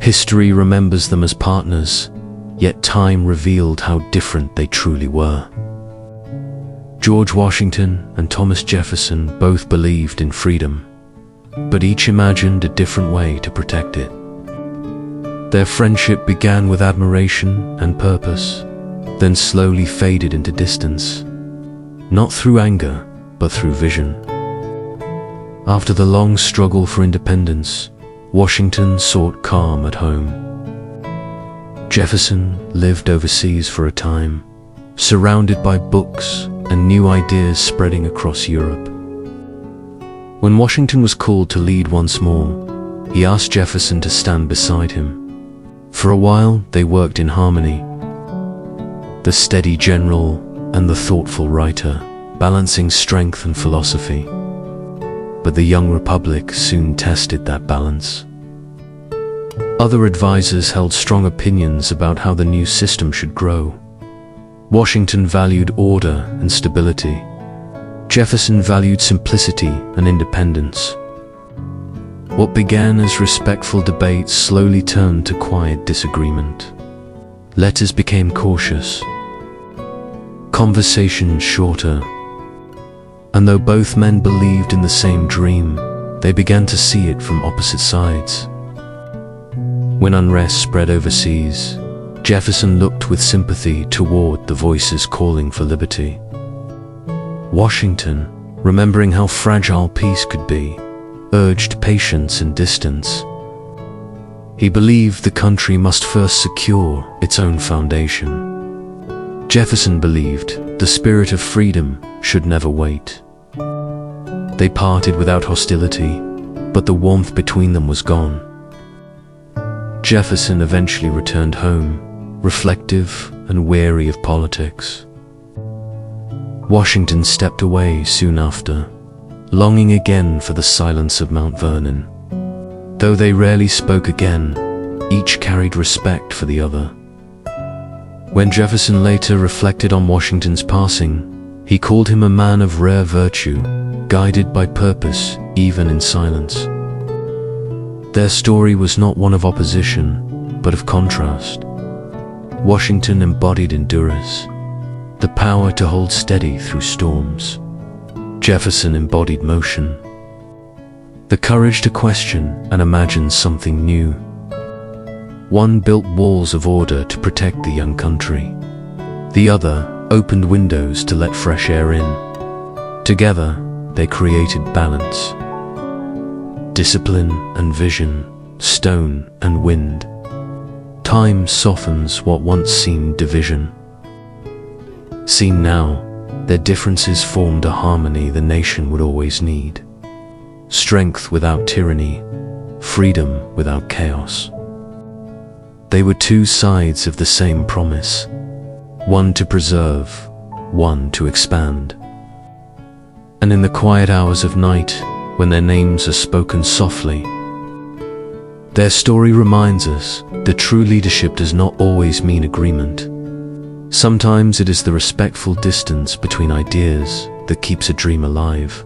History remembers them as partners, yet time revealed how different they truly were. George Washington and Thomas Jefferson both believed in freedom, but each imagined a different way to protect it. Their friendship began with admiration and purpose, then slowly faded into distance, not through anger, but through vision. After the long struggle for independence, Washington sought calm at home. Jefferson lived overseas for a time, surrounded by books and new ideas spreading across Europe. When Washington was called to lead once more, he asked Jefferson to stand beside him. For a while, they worked in harmony. The steady general and the thoughtful writer, balancing strength and philosophy. But the young republic soon tested that balance. Other advisors held strong opinions about how the new system should grow. Washington valued order and stability. Jefferson valued simplicity and independence. What began as respectful debates slowly turned to quiet disagreement. Letters became cautious, conversations shorter, and though both men believed in the same dream, they began to see it from opposite sides. When unrest spread overseas, Jefferson looked with sympathy toward the voices calling for liberty. Washington, remembering how fragile peace could be, urged patience and distance. He believed the country must first secure its own foundation. Jefferson believed the spirit of freedom should never wait. They parted without hostility, but the warmth between them was gone. Jefferson eventually returned home, reflective and weary of politics. Washington stepped away soon after, longing again for the silence of Mount Vernon. Though they rarely spoke again, each carried respect for the other. When Jefferson later reflected on Washington's passing, he called him a man of rare virtue, guided by purpose even in silence. Their story was not one of opposition, but of contrast. Washington embodied endurance, the power to hold steady through storms. Jefferson embodied motion, the courage to question and imagine something new. One built walls of order to protect the young country. The other opened windows to let fresh air in. Together, they created balance. Discipline and vision, stone and wind. Time softens what once seemed division. Seen now, their differences formed a harmony the nation would always need. Strength without tyranny, freedom without chaos. They were two sides of the same promise, one to preserve, one to expand. And in the quiet hours of night, when their names are spoken softly, their story reminds us that true leadership does not always mean agreement. Sometimes it is the respectful distance between ideas that keeps a dream alive.